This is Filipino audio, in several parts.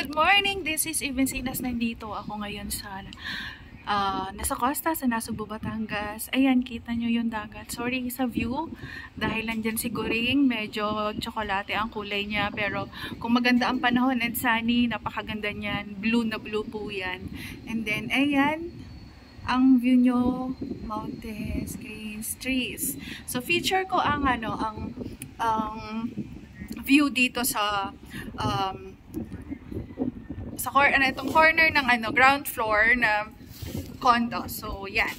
Good morning! This is Evencinas. Nandito ako ngayon sa nasa Costa, sa Nasugbu, Batangas. Ayan, kita nyo yung dagat. Sorry sa view, dahil nandyan si Goring, medyo tsokolate ang kulay niya. Pero kung maganda ang panahon and sunny, napakaganda niyan. Blue na blue po yan. And then, ayan, ang view nyo, mountains, greens, trees. So, feature ko ang view dito sa itong corner ng ground floor na condo. So, yan.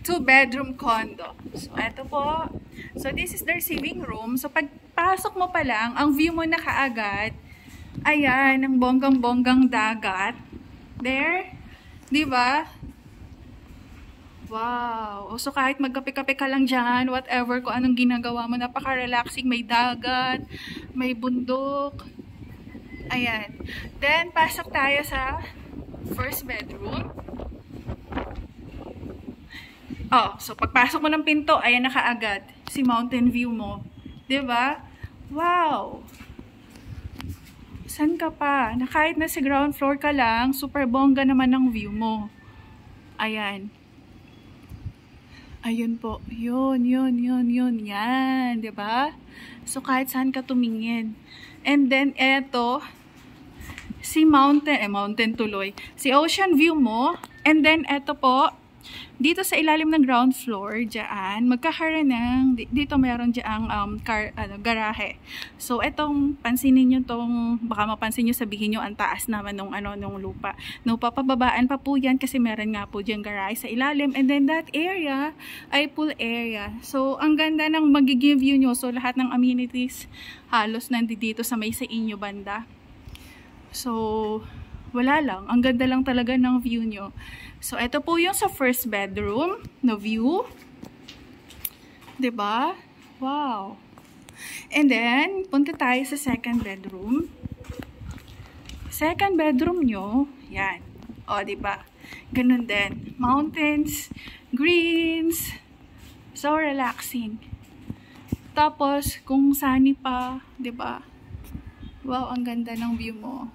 2-bedroom condo. So, eto po. So, this is the receiving room. So, pagpasok mo pa lang, ang view mo na kaagad, ayan, ang bonggang-bonggang dagat. There. Diba? Wow. So, kahit magkape-kape ka lang dyan, whatever, kung anong ginagawa mo, napaka-relaxing. May dagat, may bundok. Ayan. Then, pasok tayo sa first bedroom. Oh, so pagpasok mo ng pinto, ayan na kaagad si mountain view mo. 'Di ba? Wow! San ka pa? Na kahit na sa ground floor ka lang, super bongga naman ang view mo. Ayan. Ayun po. Yun. Yan. 'Di ba? So, kahit saan ka tumingin. And then, eto, si mountain tuloy. Si ocean view mo. And then, eto po, dito sa ilalim ng ground floor, dyan, magkakaroon ng, dito meron dyan garahe. So, etong, pansinin nyo tong, baka mapansin nyo, sabihin nyo, ang taas naman nung lupa. No, papababaan pa po yan kasi meron nga po dyan garahe sa ilalim. And then, that area ay pool area. So, ang ganda ng magiging view nyo. So, lahat ng amenities halos nandito sa may sa inyo banda. So, wala lang. Ang ganda lang talaga ng view nyo. So, ito po yung sa first bedroom na view. 'Di ba? Wow. And then, punta tayo sa second bedroom. Second bedroom nyo, yan. O, 'di ba? Ganun din. Mountains, greens. So, relaxing. Tapos, kung sunny pa, 'di ba? Wow, ang ganda ng view mo.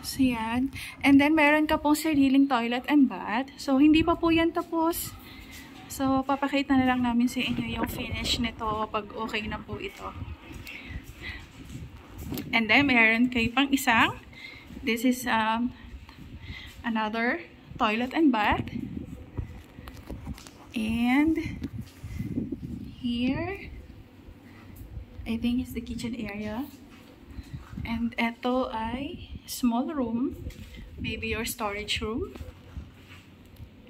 So, yan. And then, meron ka pong sariling toilet and bath. So, hindi pa po yan tapos. So, papakita na lang namin sa inyo yung finish nito pag okay na po ito. And then, meron kayo pang isang. This is another toilet and bath. And here, I think it's the kitchen area. And ito ay small room. Maybe your storage room.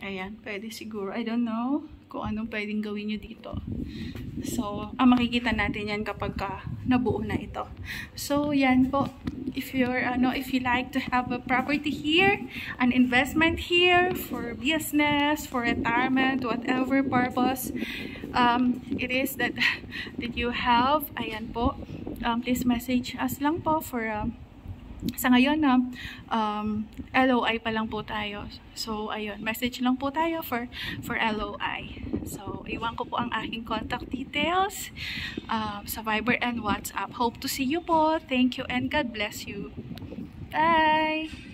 Ayan, pwede siguro. I don't know kung anong pwedeng gawin nyo dito. So, makikita natin yan kapag nabuo na ito. So, yan po. If you're, if you like to have a property here, an investment here for business, for retirement, whatever purpose it is that you have, ayan po. Please message us lang po for sa ngayon LOI pa lang po tayo. So ayun, message lang po tayo for LOI. So iwan ko po ang aking contact details sa Viber and WhatsApp. Hope to see you po. Thank you and God bless you. Bye!